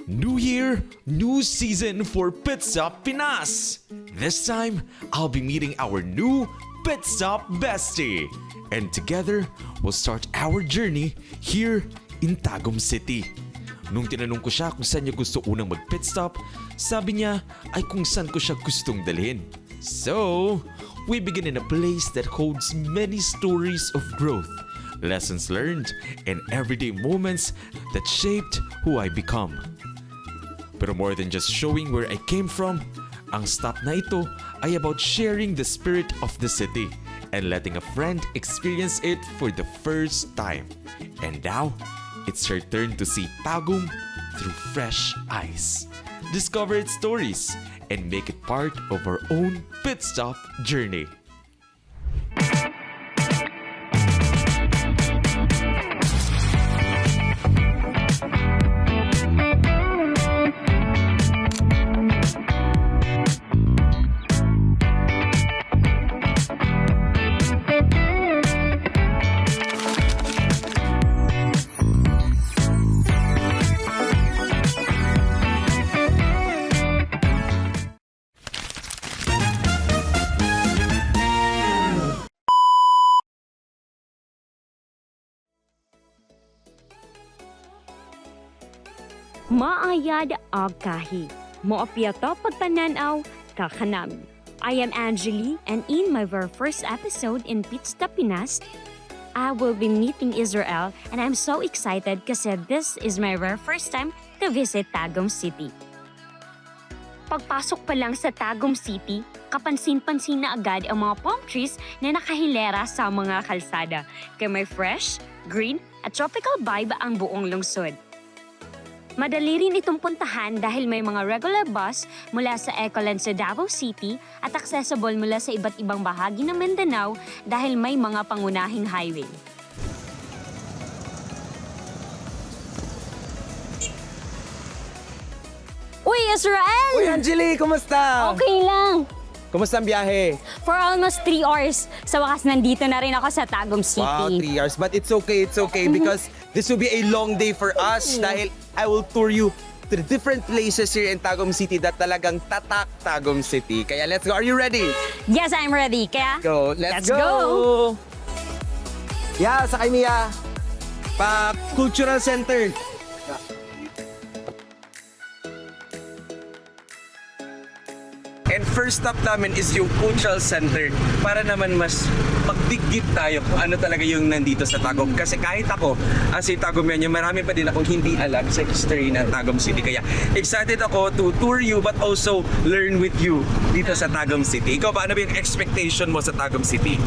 New year, new season for Pit Stop Pinas. This time, I'll be meeting our new Pit Stop bestie. And together, we'll start our journey here in Tagum City. Nung tinanong ko siya kung saan niya gusto unang mag-pit stop, sabi niya ay kung saan ko siya gustong dalhin. So, we begin in a place that holds many stories of growth, lessons learned, and everyday moments that shaped who I become. Pero more than just showing where I came from, ang stop na ito ay about sharing the spirit of the city and letting a friend experience it for the first time. And now, it's her turn to see Tagum through fresh eyes. Discover its stories and make it part of our own pit stop journey. Maayad ag kahi. Moapyato pagpananaw kakanami. I am Angeli, and in my very first episode in Pit Stop Pinas, I will be meeting Israel, and I'm so excited kasi this is my very first time to visit Tagum City. Pagpasok pa lang sa Tagum City, kapansin-pansin na agad ang mga palm trees na nakahilera sa mga kalsada. Kaya may fresh, green, at tropical vibe ang buong lungsod. Madali rin itong puntahan dahil may mga regular bus mula sa Ecoland sa Davao City at accessible mula sa iba't ibang bahagi ng Mindanao dahil may mga pangunahing highway. Uy, Israel! Uy, Angeli! Kumusta? Okay lang. Kumusta ang biyahe? For almost 3 hours. Sa wakas, nandito na rin ako sa Tagum City. Wow, 3 hours. But it's okay because this will be a long day for us dahil I will tour you to the different places here in Tagum City that talagang tatak Tagum City. Kaya let's go. Are you ready? Yes, I'm ready. Kaya, Let's Let's go. Yeah, sakay Mia. Pa Cultural Center. And first stop namin is yung Cultural Center para naman mas magdiggit tayo kung ano talaga yung nandito sa Tagum. Kasi kahit ako, as a Tagumenyo, marami pa din akong hindi alam sa history ng Tagum City. Kaya excited ako to tour you but also learn with you dito sa Tagum City. Ikaw ba, ano ba yung expectation mo sa Tagum City?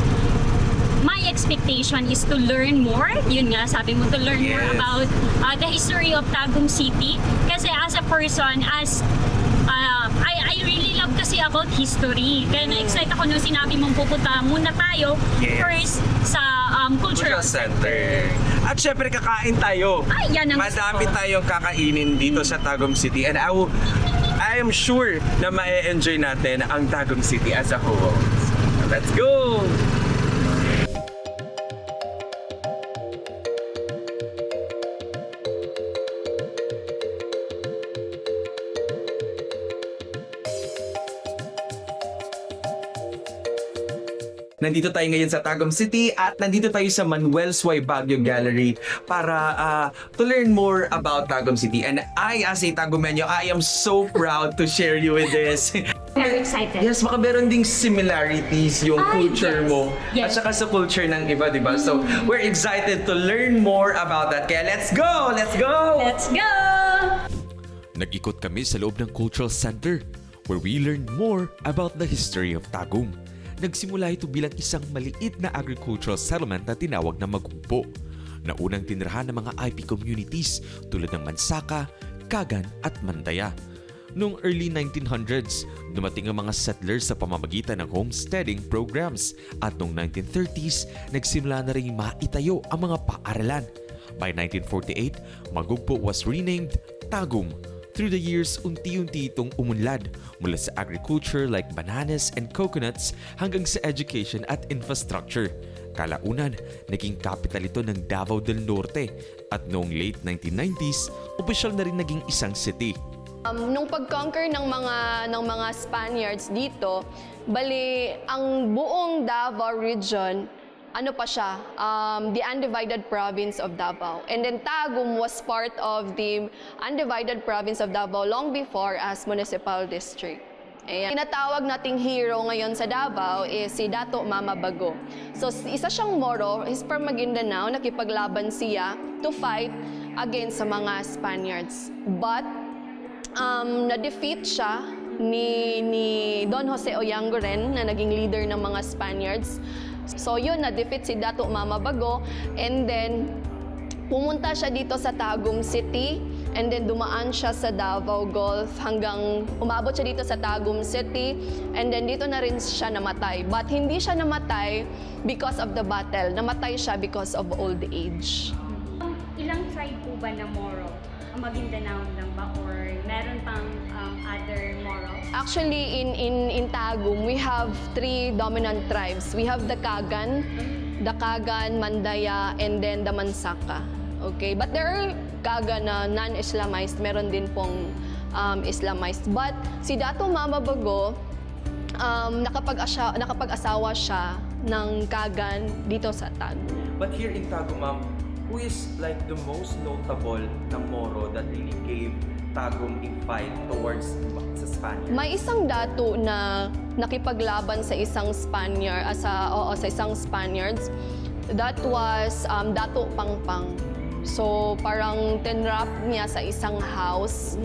my expectation is to learn more. Yun nga, sabi mo, to learn more about the history of Tagum City. Kasi as a person, I really love kasi about history. Kaya na-excite ako nung sinabi mong pupunta muna tayo first sa Cultural Center. At syempre kakain tayo. Ay, yan ang Madami gusto ko. tayong kakainin dito sa Tagum City. And I am sure na ma-enjoy natin ang Tagum City as a whole. Let's go! Nandito tayo ngayon sa Tagum City at nandito tayo sa Manuel's Y Baguio Gallery para to learn more about Tagum City. And I, as a Tagumenyo, I am so proud to share you with this. Very excited. Yes, baka meron ding similarities yung culture yes. mo Yes. at saka sa culture ng iba, di ba? So, we're excited to learn more about that. Kaya let's go! Let's go! Let's go! Nag-ikot kami sa loob ng Cultural Center where we learned more about the history of Tagum. Nagsimula ito bilang isang maliit na agricultural settlement na tinawag na Magumpo, na unang tinirahan ng mga IP communities tulad ng Mansaka, Kagan at Mandaya. Noong early 1900s, dumating ang mga settlers sa pamamagitan ng homesteading programs at noong 1930s, nagsimula na rin maitayo ang mga paaralan. By 1948, Magumpo was renamed Tagum. Through the years, unti-unti itong umunlad mula sa agriculture like bananas and coconuts hanggang sa education at infrastructure. Kalaunan, naging capital ito ng Davao del Norte at noong late 1990s, opisyal na rin naging isang city. Nung pag-conquer ng mga Spaniards dito, bali ang buong Davao region, ano pa siya, the undivided province of Davao. And then Tagum was part of the undivided province of Davao long before as municipal district. Ayan. Tinatawag nating hero ngayon sa Davao is si Dato Mama Bago. So isa siyang Moro, he's from Maguindanao, nakipaglaban siya to fight against sa mga Spaniards. But na-defeat siya ni Don Jose Oyanguren na naging leader ng mga Spaniards. So yun, na-defeat si Dato Mama Bago, and then pumunta siya dito sa Tagum City, and then dumaan siya sa Davao Gulf hanggang umabot siya dito sa Tagum City, and then dito na rin siya namatay. But hindi siya namatay because of the battle, namatay siya because of old age. Ilang tribe po ba na Moro? Ang Maguindanao lang ba or meron pang other Moro? Actually, in Tagum, we have 3 dominant tribes. We have the Kagan, Mandaya, and then the Mansaka. Okay, but there are Kagan na non-Islamized, meron din pong Islamized. But si Dato Mama Bago, nakapag-asawa siya ng Kagan dito sa Tagum. But here in Tagum, ma'am, who is like the most notable na Moro that really gave Tagum a fight towards sa Spaniards? May isang dato na nakipaglaban sa isang sa isang Spaniards. That was Dato Pangpang. So parang tinrap niya sa isang house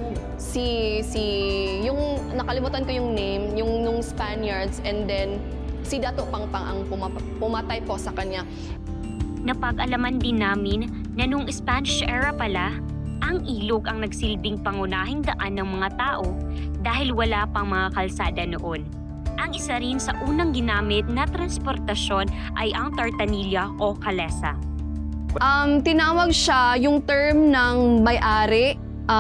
yung nakalimutan ko yung name, yung nung Spaniards, and then si Dato Pangpang ang pumatay po sa kanya. Napag-alaman din namin na nung Spanish era pala, ang ilog ang nagsilbing pangunahing daan ng mga tao dahil wala pang mga kalsada noon. Ang isa rin sa unang ginamit na transportasyon ay ang tartanilya o kalesa. Tinawag siya, yung term ng may-ari,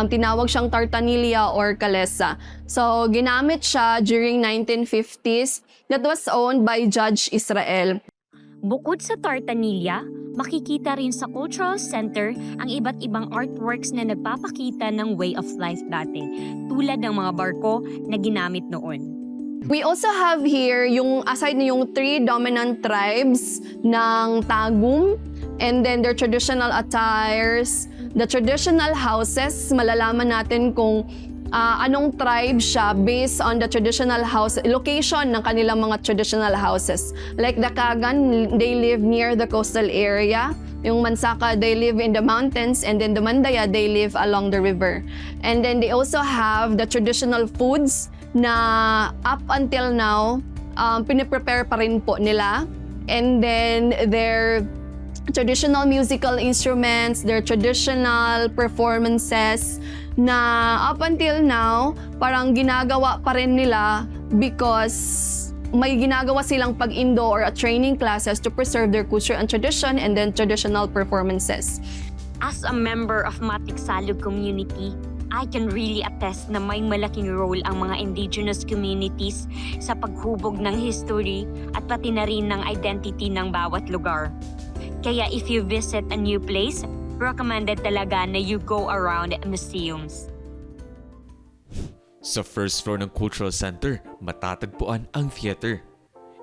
tinawag siyang tartanilya or kalesa. So ginamit siya during 1950s. That was owned by Judge Israel. Bukod sa tartanilya, makikita rin sa Cultural Center ang iba't ibang artworks na nagpapakita ng way of life dati, tulad ng mga barko na ginamit noon. We also have here aside na yung 3 dominant tribes ng Tagum, and then their traditional attires, the traditional houses, malalaman natin kung anong tribe siya based on the traditional house, location ng kanilang mga traditional houses. Like the Kagan, they live near the coastal area. Yung Mansaka, they live in the mountains, and then the Mandaya, they live along the river. And then they also have the traditional foods na up until now, piniprepare pa rin po nila. And then their traditional musical instruments, their traditional performances na up until now, parang ginagawa pa rin nila because may ginagawa silang pag-indo or training classes to preserve their culture and tradition, and then traditional performances. As a member of Matik Salug community, I can really attest na may malaking role ang mga indigenous communities sa paghubog ng history at pati na rin ng identity ng bawat lugar. Kaya if you visit a new place, recommended talaga na you go around museums. Sa first floor ng Cultural Center, matatagpuan ang theater.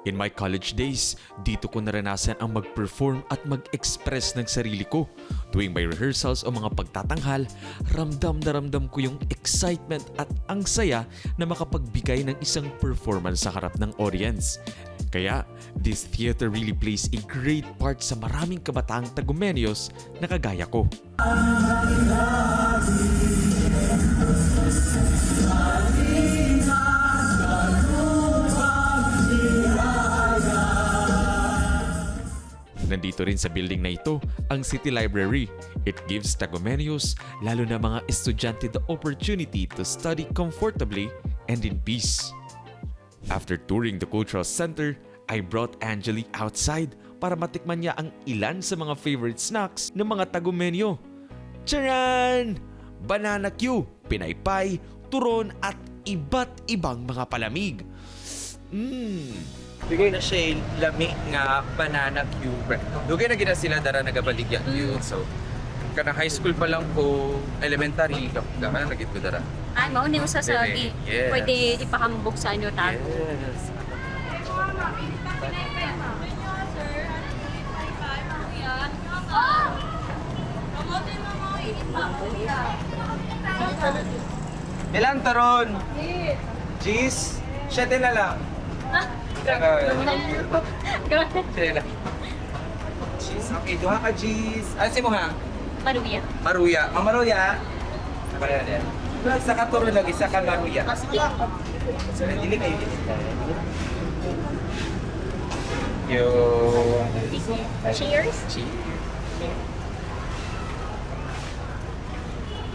In my college days, dito ko naranasan ang mag-perform at mag-express ng sarili ko. Tuwing may rehearsals o mga pagtatanghal, ramdam na ramdam ko yung excitement at ang saya na makapagbigay ng isang performance sa harap ng audience. Kaya, this theater really plays a great part sa maraming kabataang Tagumeños na kagaya ko. Nandito rin sa building na ito ang City Library. It gives Tagumeños, lalo na mga estudyante, the opportunity to study comfortably and in peace. After touring the Cultural Center, I brought Angeli outside para matikman niya ang ilan sa mga favorite snacks ng mga Tagumeño. Charan! Banana Q, pinaypay, turon at iba't ibang mga palamig. Bigay na siya lami nga banana cube. Dugay na gina sila dara nagabaligya yun. So, kana high school pa lang ko, elementary, kana nagit ko dara. Ay, mauni mo sa sagi. Yes. Pwede ipahambog sa inyo tago. Yes. Ilan taron? Cheese? 7 na lang. Sige lang. Cheese, okay. Duha ka cheese. Ano si mo ha? Paruya. Maruya. Ang maruya? Sabay na yan. Isa ka turo lang, isa ka maruya. So, hindi kayo yung... Cheers. Cheese.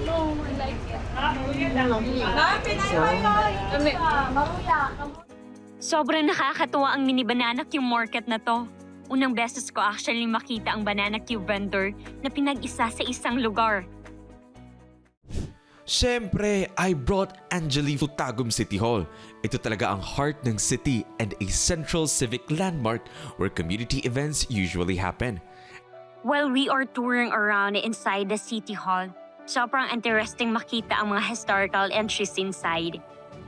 No, I like it. Sobrang nakakatuwa ang mini banana cube market na to. Unang beses ko actually makita ang banana cube vendor na pinag-isa sa isang lugar. Siyempre, I brought Angeli to Tagum City Hall. Ito talaga ang heart ng city and a central civic landmark where community events usually happen. While we are touring around inside the City Hall, sobrang interesting makita ang mga historical entries inside.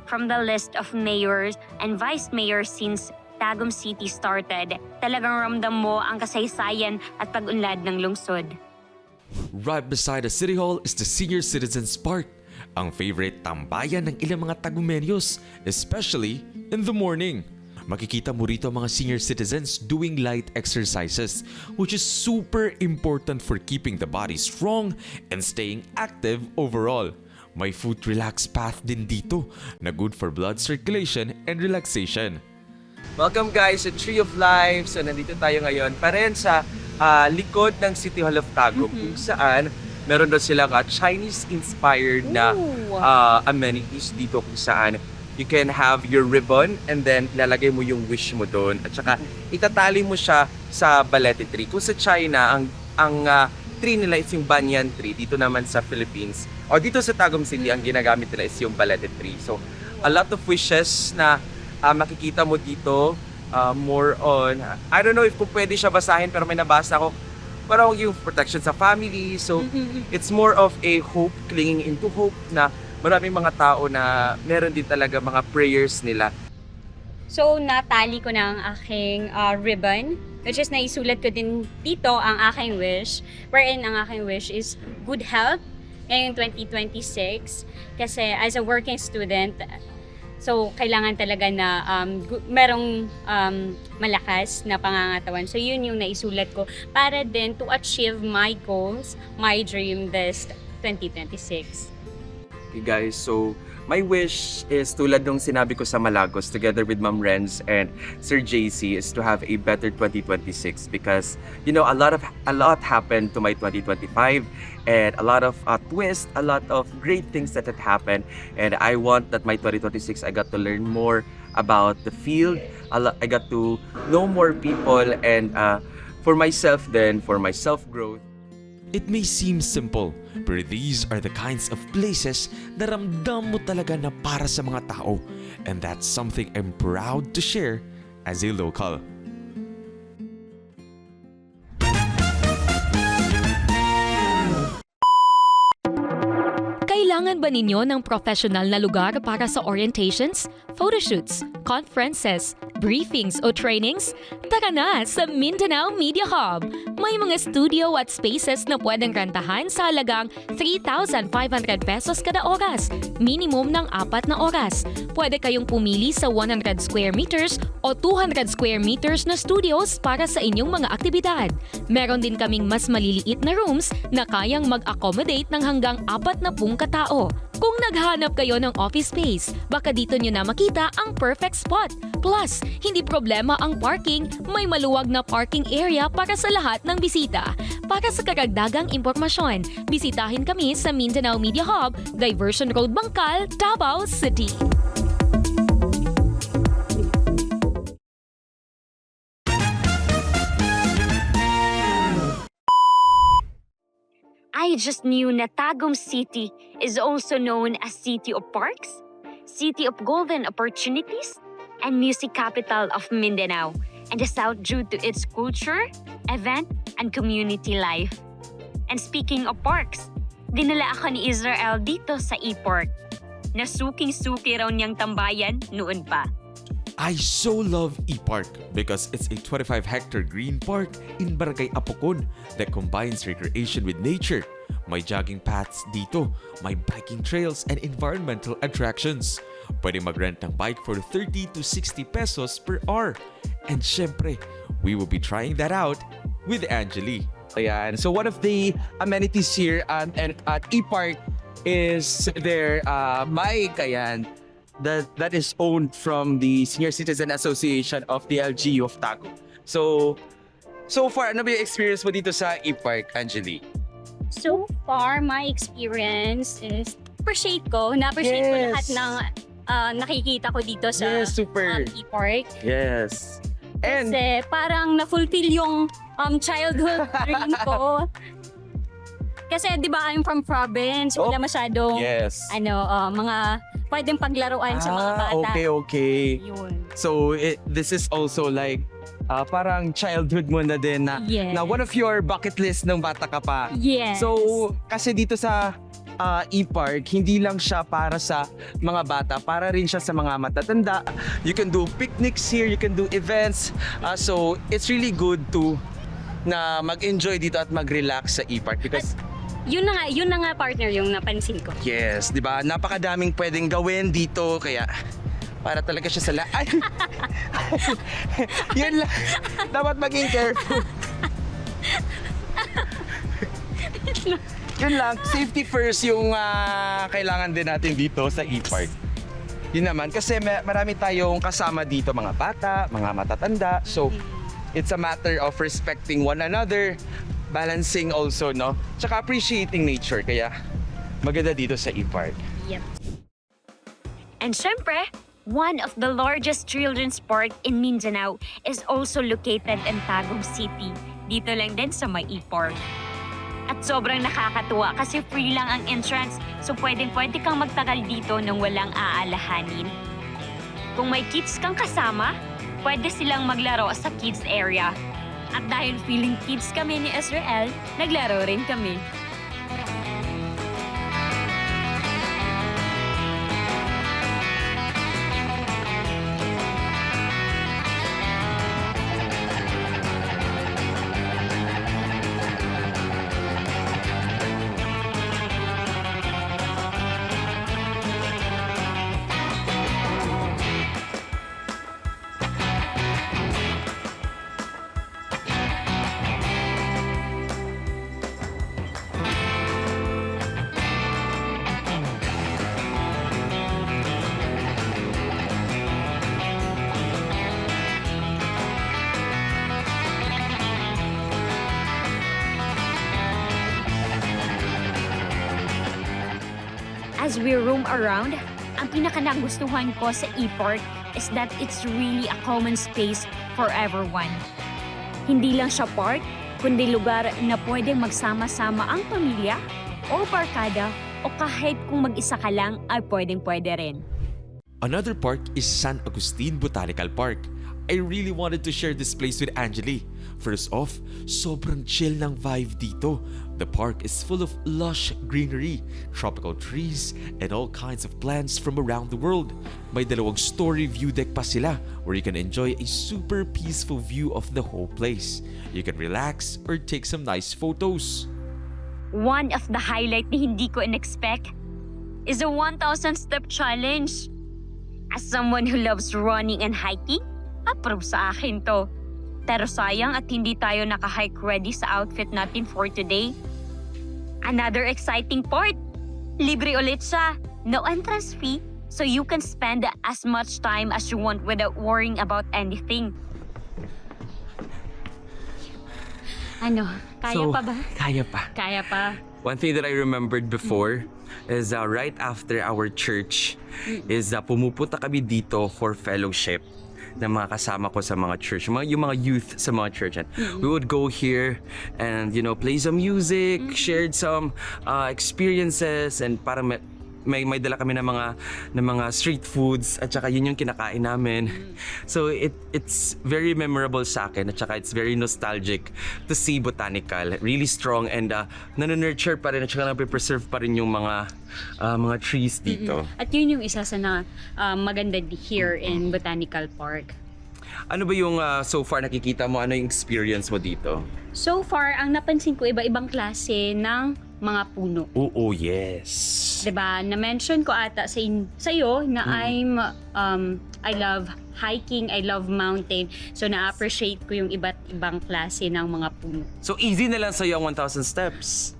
From the list of mayors and vice mayors since Tagum City started, talagang ramdam mo ang kasaysayan at pag-unlad ng lungsod. Right beside the City Hall is the Senior Citizens Park, ang favorite tambayan ng ilang mga Tagumeños, especially in the morning. Makikita mo rito ang mga senior citizens doing light exercises, which is super important for keeping the body strong and staying active overall. May foot relax path din dito na good for blood circulation and relaxation. Welcome guys sa Tree of Life. So nandito tayo ngayon pa rin sa likod ng City Hall of Tagum kung saan meron doon silang Chinese-inspired na amenities dito kung saan you can have your ribbon and then lalagay mo yung wish mo doon at saka itatali mo siya sa balete tree. Kung sa China, ang tree nila is yung banyan tree. Dito naman sa Philippines o dito sa Tagum City, ang ginagamit nila is yung balete tree. So a lot of wishes na makikita mo dito. More on, I don't know if kung pwede siya basahin pero may nabasa ko, parang yung protection sa family. So, it's more of a hope, clinging into hope na maraming mga tao na meron din talaga mga prayers nila. So, natali ko na ang aking ribbon, which is naisulat ko din dito ang aking wish, wherein ang aking wish is good health ngayong 2026. Kasi as a working student, so, kailangan talaga na merong malakas na pangangatawan. So, yun yung naisulat ko para din to achieve my goals, my dream this 2026. Okay guys, so my wish is tulad nung sinabi ko sa Malagos together with Ma'am Renz and Sir JC is to have a better 2026 because you know a lot happened to my 2025 and a lot of twists, a lot of great things that had happened and I want that my 2026 I got to learn more about the field. I got to know more people and for myself then for my self-growth. It may seem simple, but these are the kinds of places na ramdam mo talaga na para sa mga tao. And that's something I'm proud to share as a local. Kailangan ba ninyo ng professional na lugar para sa orientations, photoshoots, conferences, briefings o trainings? Tara na sa Mindanao Media Hub! May mga studio at spaces na pwedeng rentahan sa halagang 3,500 pesos kada oras, minimum ng 4 na oras. Pwede kayong pumili sa 100 square meters o 200 square meters na studios para sa inyong mga aktibidad. Meron din kaming mas maliliit na rooms na kayang mag-accommodate ng hanggang 40 katao. Kung naghanap kayo ng office space, baka dito nyo na makita ang perfect spot. Plus, hindi problema ang parking, may maluwag na parking area para sa lahat ng bisita. Para sa karagdagang impormasyon, bisitahin kami sa Mindanao Media Hub, Diversion Road, Bangkal, Davao City. I just knew na Tagum City is also known as City of Parks, City of Golden Opportunities, and music capital of Mindanao, and the South due to its culture, event, and community life. And speaking of parks, dinala ako ni Israel dito sa E-Park. Nasuking-suki raw niyang tambayan noon pa. I so love E-Park because it's a 25-hectare green park in Barangay Apocon that combines recreation with nature. May jogging paths dito, may biking trails and environmental attractions. Pwede mag-rent ng bike for 30 to 60 pesos per hour. And syempre, we will be trying that out with Angeli. Ayan. So one of the amenities here at E-Park is their bike. Ayan. That is owned from the Senior Citizen Association of the LGU of Tagum. So far, ano ba yung experience mo dito sa E-Park, Angeli? So far, my experience is na-appreciate ko lahat ng nakikita ko dito sa Yes, super. E-Park. Yes. And Kasi parang na-fulfill yung childhood dream ko. Kasi di ba I'm from province, wala masyadong yes. mga pwedeng paglaruan sa mga bata. Okay. Yun. So this is also like parang childhood mo na din na, Yes. na one of your bucket list ng bata ka pa. Yes. So kasi dito sa E-Park, hindi lang siya para sa mga bata, para rin siya sa mga matatanda. You can do picnics here, you can do events. So it's really good to na mag-enjoy dito at mag-relax sa E-Park because Yun na nga partner yung napansin ko. yes, 'di ba? Napakadaming pwedeng gawin dito kaya para talaga siya sa Yun lang. Dapat maging careful. Yun lang, safety first yung kailangan din natin dito sa E-Park. Yun naman, kasi marami tayong kasama dito, mga bata, mga matatanda. So, it's a matter of respecting one another, balancing also, no? Tsaka appreciating nature, kaya maganda dito sa E-Park. Yep. And syempre, one of the largest children's park in Mindanao is also located in Tagum City. Dito lang din sa may E-Park. At sobrang nakakatuwa kasi free lang ang entrance, so pwede kang magtagal dito nang walang aalahanin. Kung may kids kang kasama, pwede silang maglaro sa kids area. At dahil feeling kids kami ni Israel, naglaro rin kami. As we roam around, ang pinaka-nagustuhan ko sa E-Park is that it's really a common space for everyone. Hindi lang siya park, kundi lugar na pwedeng magsama-sama ang pamilya o barkada o kahit kung mag-isa ka lang ay pwedeng-pwede rin. Another park is San Agustin Botanical Park. I really wanted to share this place with Angeli. First off, sobrang chill ng vibe dito. The park is full of lush greenery, tropical trees, and all kinds of plants from around the world. May 2-story view deck pa sila where you can enjoy a super peaceful view of the whole place. You can relax or take some nice photos. One of the highlight na hindi ko in-expect is the 1,000 step challenge. As someone who loves running and hiking, approve sa akin to. Pero sayang at hindi tayo naka-hike ready sa outfit natin for today. Another exciting part, libre ulit siya. No entrance fee, so you can spend as much time as you want without worrying about anything. Kaya pa ba? Kaya pa. Kaya pa. One thing that I remembered before is right after our church is pumupunta kami dito for fellowship ng mga kasama ko sa mga church, yung mga youth sa mga church. And we would go here and, play some music, shared some experiences, and para may dala kami ng mga street foods at saka yun yung kinakain namin. So it's very memorable sa akin at saka it's very nostalgic to see Botanical. Really strong and nurture pa rin at saka nape-preserve pa rin yung mga trees dito. At yun yung isa sa maganda here in Botanical Park. Ano ba yung so far nakikita mo? Ano yung experience mo dito? So far, ang napansin ko iba-ibang klase ng mga puno. Oo, yes. 'Di ba? Na-mention ko ata sa'yo na I love hiking, I love mountain. So na-appreciate ko yung iba't ibang klase ng mga puno. So easy na lang sa'yo ang 1,000 steps.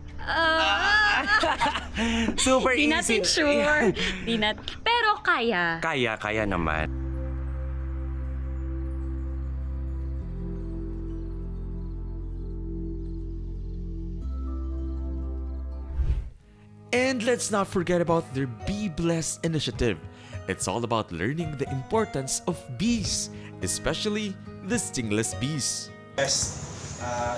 Super Di easy. natin sure. Pero kaya. Kaya naman. And let's not forget about their Be Blessed initiative. It's all about learning the importance of bees, especially the stingless bees. Yes,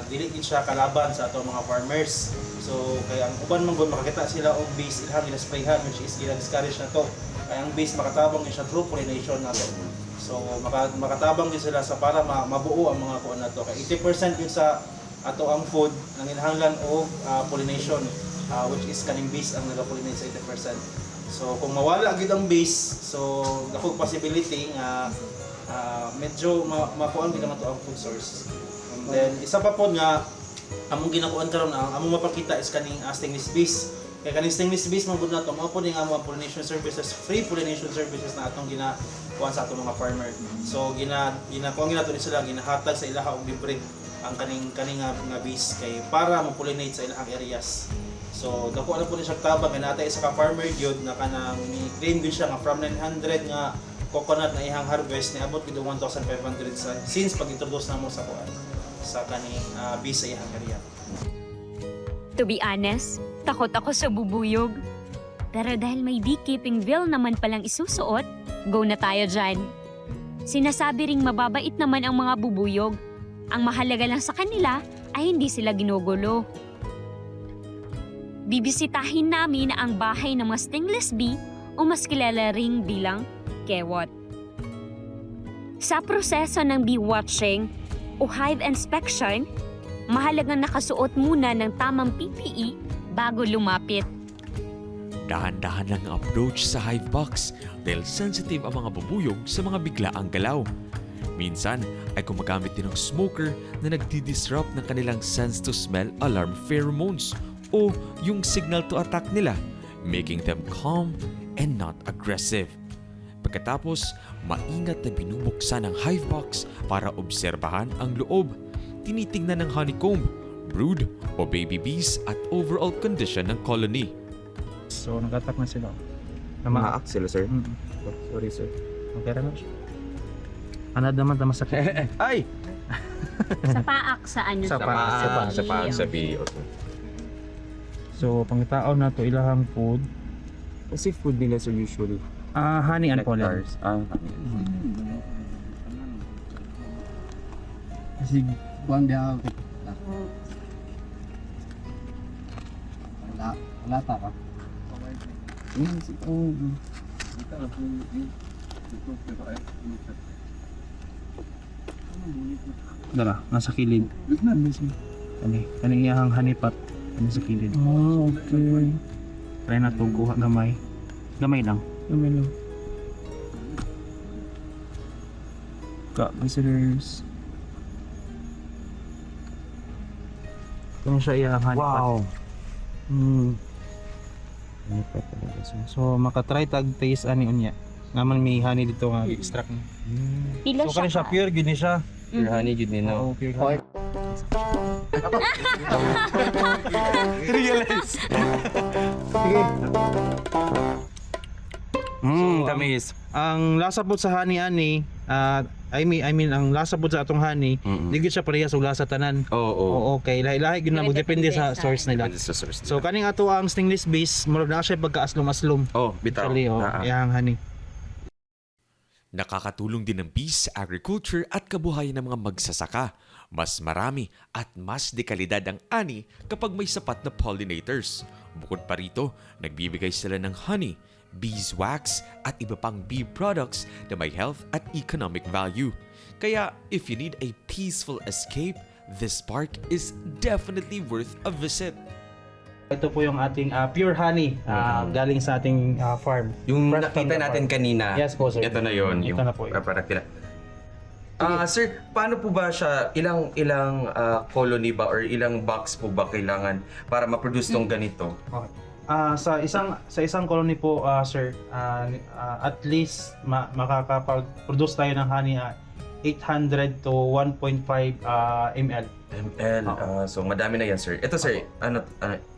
dili din siya kalaban sa atong mga farmers. So kaya ang uban man gud makakita sila og bees ilhang ginasprayhan, which is gina-discourage na to. Kaya ang bees makatabang din siya through pollination nato. So makatabang din sila sa para mabuo ang mga kuan nato. Kaya 80% yun sa ato ang food ang inahanglan og pollination, which is kaning bees ang naga-pollinate sa 80%. So kung mawala gid ang bees, so dako possibility nga medyo makuan gid naman to ang food source. And then isa pa po nga among ginakuan karon ang among mapakita is kaning stingless bees. Kaya kaning stingless bees man gud nato mao po ning among pollination services, free pollination services na atong ginakuan sa atong mga farmer. So ginakuan ginato ni sila ginahatag sa ilaha og libre ang kaning nga bees kay para mo pollinate sa ilahang areas. So dako na po ni siya tabang nga natay isa ka farmer gyud na kanang ni-claim gyud siya nga from 900 nga coconut na ihang harvest niabot gid 1,500 since pag-introduce namo sa kuan sa kaning bees sa ihang area. To be honest, takot ako sa bubuyog. Pero dahil may beekeeping bill naman palang isusuot, go na tayo dyan. Sinasabi ring mababait naman ang mga bubuyog. Ang mahalaga lang sa kanila ay hindi sila ginugulo. Bibisitahin namin ang bahay ng mga stingless bee o mas kilala ring bilang kewot. Sa proseso ng bee watching o hive inspection, mahalagang nakasuot muna ng tamang PPE bago lumapit. Dahan-dahan lang ang approach sa hive box dahil sensitive ang mga bubuyog sa mga biglaang galaw. Minsan ay gumagamit din ng smoker na nagdi-disrupt ng kanilang sense to smell alarm pheromones o yung signal to attack nila, making them calm and not aggressive. Pagkatapos, maingat na binubuksan ang hive box para obserbahan ang loob. Tinitingnan ng honeycomb, brood o baby bees at overall condition ng colony. So nag-attack na sila. Namaak sila, sir. Sorry sir. Okay ra na siya. Anad naman ta masakit. Ay! Sa paak sa ano? Sa paak. Sa paak, sa bee. So pangitaon na to ilahang food. Kasi food nila, sir, usually. Honey and pollen. Kasi Buang dia wala ta ka. dala nasa kilid. Kani iyang honeypot nasa kilid. Okay. Try na to kuha gamay. Gamay lang. Visitors. Kung siya iyang honeypot. Honeypot talaga siya. So makatry tag taste ani unya. Naman may honey dito nga extract niya. Pila So kani siya pure gini siya. Pure honey, yun nila. Oo, pure honey. Realize. Tamis. Ang lasa po sa honey ani, I mean ang lasa po sa atong honey, di gyud siya parehas og lasa tanan. Oo, okay. Lahi-lahi gyud na mo depende sa source nila. So kaning ato ang stingless bees, murag na siya pagka-aslom-aslom. Bitaw. Actually, yang honey. Nakakatulong din ng bees sa agriculture at kabuhayan ng mga magsasaka. Mas marami at mas dekalidad ang ani kapag may sapat na pollinators. Bukod pa rito, nagbibigay sila ng honey, beeswax at iba pang bee products na may health at economic value. Kaya if you need a peaceful escape, this park is definitely worth a visit. Ito po yung ating pure honey galing sa ating farm. Yung Fresh from nakita the natin farm. kanina. Yes po, sir. Ito na yun. Ito na po yun. Product nila. Sir, paano po ba siya, ilang colony ba or ilang box po ba kailangan para ma-produce tong ganito? Okay. Sa isang colony po, sir, at least makakapag-produce tayo ng honey 800 to 1.5 ml. ml. So madami na yan, sir. Ito, sir,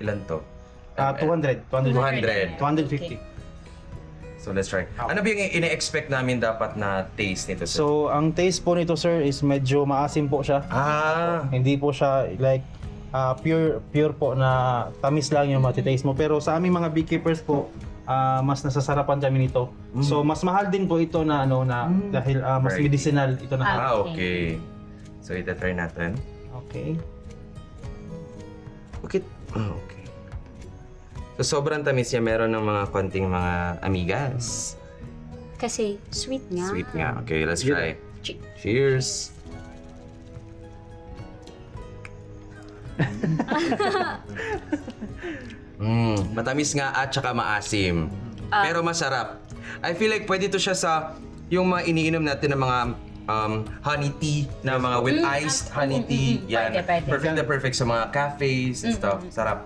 ilan to? 200. 250. So let's try. Ano ba yung ine-expect namin dapat na taste nito, sir? So, ang taste po nito, sir, is medyo maasim po siya. Hindi po siya like pure po na tamis lang yung matitaste mo. Pero sa aming mga beekeepers po, mas nasasarapan kami nito. So, mas mahal din po ito na dahil mas Right. medicinal ito na. Okay. So ita-try natin. Okay. Okay. So sobrang tamis niya, meron ng mga konting mga amigas. Kasi sweet nga. Sweet nga. Okay, let's try. Cheers! Matamis nga at saka maasim. Pero masarap. I feel like pwede to siya sa yung mga iniinom natin ng mga honey tea na mga with iced honey tea. Yan. Pwede. Perfect na perfect sa mga cafes and stuff. Sarap.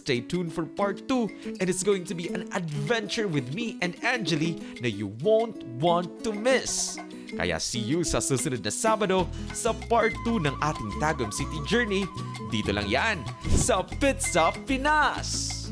Stay tuned for part 2 and it's going to be an adventure with me and Angeli na you won't want to miss. Kaya see you sa susunod na Sabado sa part 2 ng ating Tagum City Journey. Dito lang yan sa Pits Up Pinas!